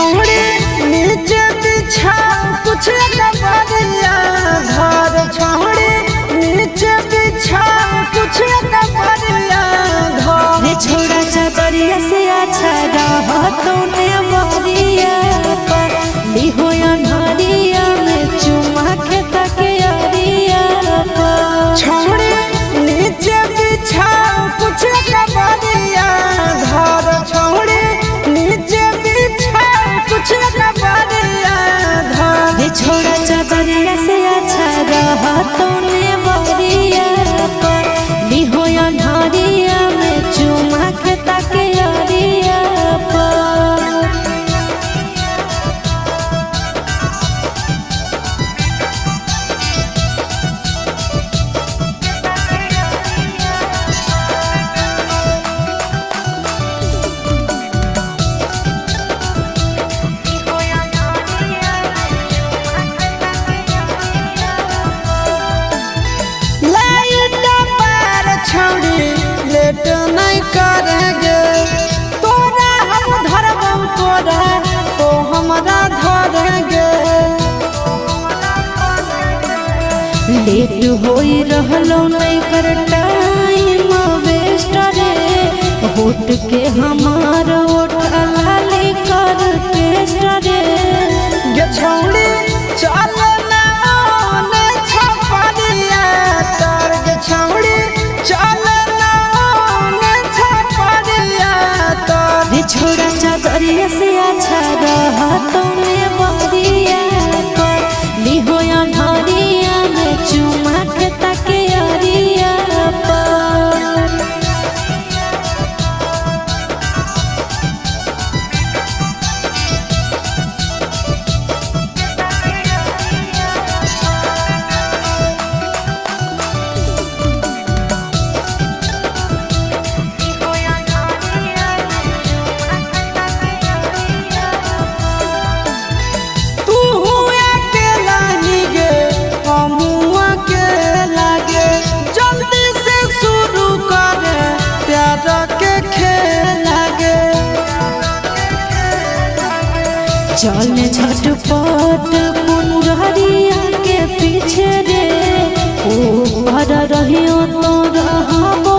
छोड़े नीचे बिछा कुछ कपड़िया घर छोड़े नीचे बिछा कुछ कपड़िया घर छोड़ा चादरिया से अच्छा रहा तूने बरिया पर लिहो अनहरिया में चुमा के तकिया पर छोड़े नीचे बिछा कुछ कपड़िया घर छोड़े नीचे बिछा कुछ कपड़िया घर छोड़ा चादरिया से अच्छा रहा तूने बरिया पर लिहो अनहरिया में चुमा के तकिया पर छोड़ी लेट नहीं करेंगे तोरा हम धरबम तोरा तो हमरा धरेंगे लेट होई रहलो नहीं कर टाइम वेस्ट रे होट के हमार ओठ लाली कर टेस्ट रे ये छोड़ी चल ना ने छपड़िया तर ये छोड़ी चल ना ने छपड़िया तर छोड़ा चादरिया से अच्छा रहा तूने बरिया पर लिहो अनहरिया में चुमा के तकिया पर चल झटपट मुनरिया के पीछे रे ऊपर रहियो तो रहबो